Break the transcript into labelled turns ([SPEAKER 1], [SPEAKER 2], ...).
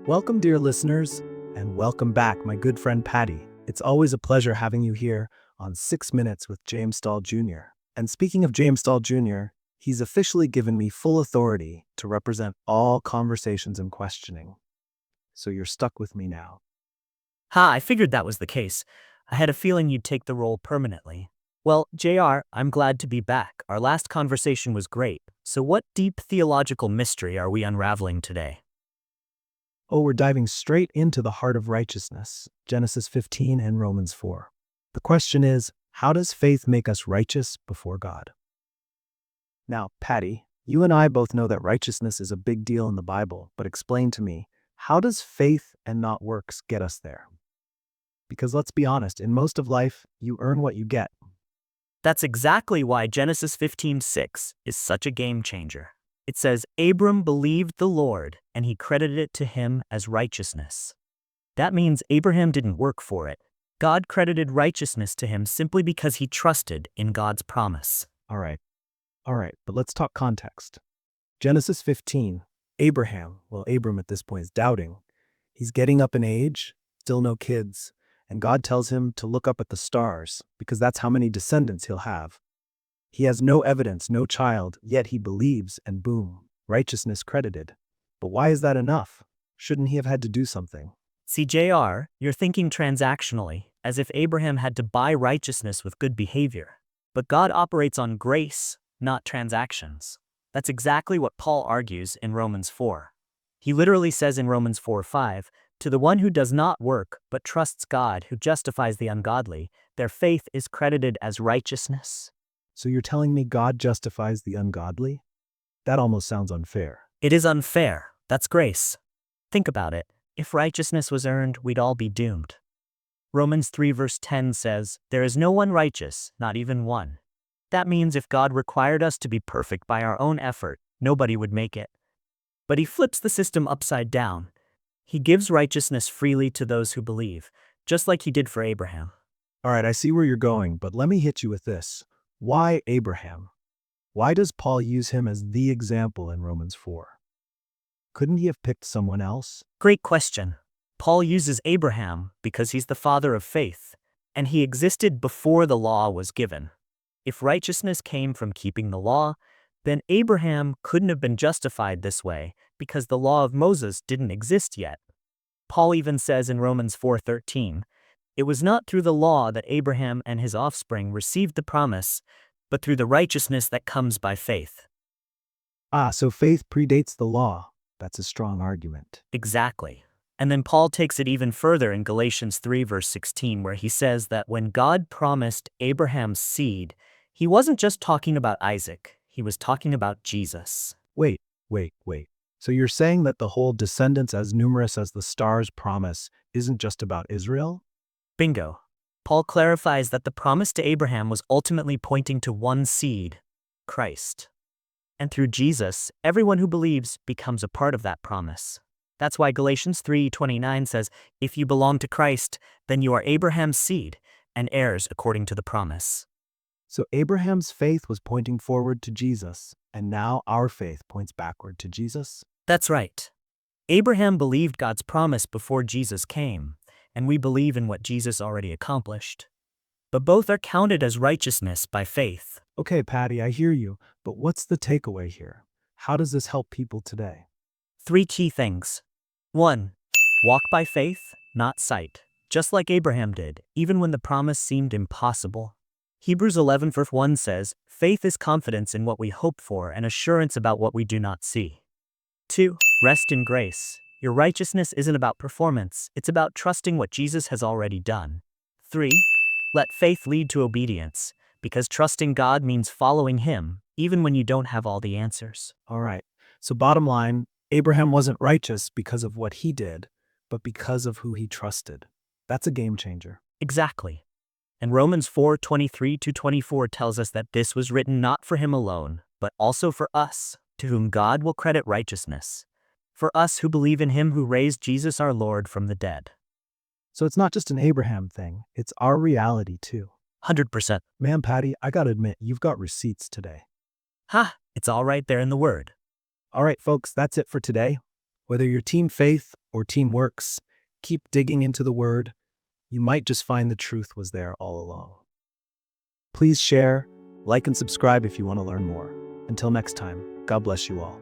[SPEAKER 1] Welcome, dear listeners, and welcome back, my good friend Patty. It's always a pleasure having you here on 6 Minutes with James Stahl Jr. And speaking of James Stahl Jr., he's officially given me full authority to represent all conversations and questioning. So you're stuck with me now.
[SPEAKER 2] I figured that was the case. I had a feeling you'd take the role permanently. Well, JR, I'm glad to be back. Our last conversation was great. So what deep theological mystery are we unraveling today?
[SPEAKER 1] Oh, we're diving straight into the heart of righteousness, Genesis 15 and Romans 4. The question is, how does faith make us righteous before God? Now, Patty, you and I both know that righteousness is a big deal in the Bible, but explain to me, how does faith and not works get us there? Because let's be honest, in most of life, you earn what you get.
[SPEAKER 2] That's exactly why Genesis 15:6 is such a game changer. It says, Abram believed the Lord, and he credited it to him as righteousness. That means Abraham didn't work for it. God credited righteousness to him simply because he trusted in God's promise.
[SPEAKER 1] All right, but let's talk context. Genesis 15, Abram at this point is doubting. He's getting up in age, still no kids, and God tells him to look up at the stars because that's how many descendants he'll have. He has no evidence, no child, yet he believes, and boom, righteousness credited. But why is that enough? Shouldn't he have had to do something?
[SPEAKER 2] See, JR, you're thinking transactionally, as if Abraham had to buy righteousness with good behavior. But God operates on grace, not transactions. That's exactly what Paul argues in Romans 4. He literally says in Romans 4:5, to the one who does not work, but trusts God who justifies the ungodly, their faith is credited as righteousness.
[SPEAKER 1] So you're telling me God justifies the ungodly? That almost sounds unfair.
[SPEAKER 2] It is unfair. That's grace. Think about it. If righteousness was earned, we'd all be doomed. Romans 3 verse 10 says, there is no one righteous, not even one. That means if God required us to be perfect by our own effort, nobody would make it. But he flips the system upside down. He gives righteousness freely to those who believe, just like he did for Abraham.
[SPEAKER 1] All right, I see where you're going, but let me hit you with this. Why Abraham? Why does Paul use him as the example in Romans 4? Couldn't he have picked someone else?
[SPEAKER 2] Great question. Paul uses Abraham because he's the father of faith, and he existed before the law was given. If righteousness came from keeping the law, then Abraham couldn't have been justified this way because the law of Moses didn't exist yet. Paul even says in Romans 4:13, it was not through the law that Abraham and his offspring received the promise, but through the righteousness that comes by faith.
[SPEAKER 1] So faith predates the law. That's a strong argument.
[SPEAKER 2] Exactly. And then Paul takes it even further in Galatians 3 verse 16, where he says that when God promised Abraham's seed, he wasn't just talking about Isaac, he was talking about Jesus.
[SPEAKER 1] Wait. So you're saying that the whole descendants as numerous as the stars promise isn't just about Israel?
[SPEAKER 2] Bingo. Paul clarifies that the promise to Abraham was ultimately pointing to one seed, Christ. And through Jesus, everyone who believes becomes a part of that promise. That's why Galatians 3:29 says, if you belong to Christ, then you are Abraham's seed and heirs according to the promise.
[SPEAKER 1] So Abraham's faith was pointing forward to Jesus, and now our faith points backward to Jesus?
[SPEAKER 2] That's right. Abraham believed God's promise before Jesus came, and we believe in what Jesus already accomplished. But both are counted as righteousness by faith.
[SPEAKER 1] Okay, Patty, I hear you, but what's the takeaway here? How does this help people today?
[SPEAKER 2] 3 key things. 1. Walk by faith, not sight, just like Abraham did, even when the promise seemed impossible. Hebrews 11 verse 1 says, faith is confidence in what we hope for and assurance about what we do not see. 2. Rest in grace. Your righteousness isn't about performance, it's about trusting what Jesus has already done. 3. Let faith lead to obedience, because trusting God means following him, even when you don't have all the answers.
[SPEAKER 1] All right, so bottom line, Abraham wasn't righteous because of what he did, but because of who he trusted. That's a game changer.
[SPEAKER 2] Exactly. And Romans 4:23-24 tells us that this was written not for him alone, but also for us, to whom God will credit righteousness. For us who believe in him who raised Jesus our Lord from the dead.
[SPEAKER 1] So it's not just an Abraham thing, it's our reality too.
[SPEAKER 2] 100%.
[SPEAKER 1] Man, Patty, I gotta admit, you've got receipts today.
[SPEAKER 2] It's all right there in the Word.
[SPEAKER 1] All right, folks, that's it for today. Whether you're team faith or team works. Keep digging into the Word. You might just find the truth was there all along. Please share, like, and subscribe if you want to learn more. Until next time, God bless you all.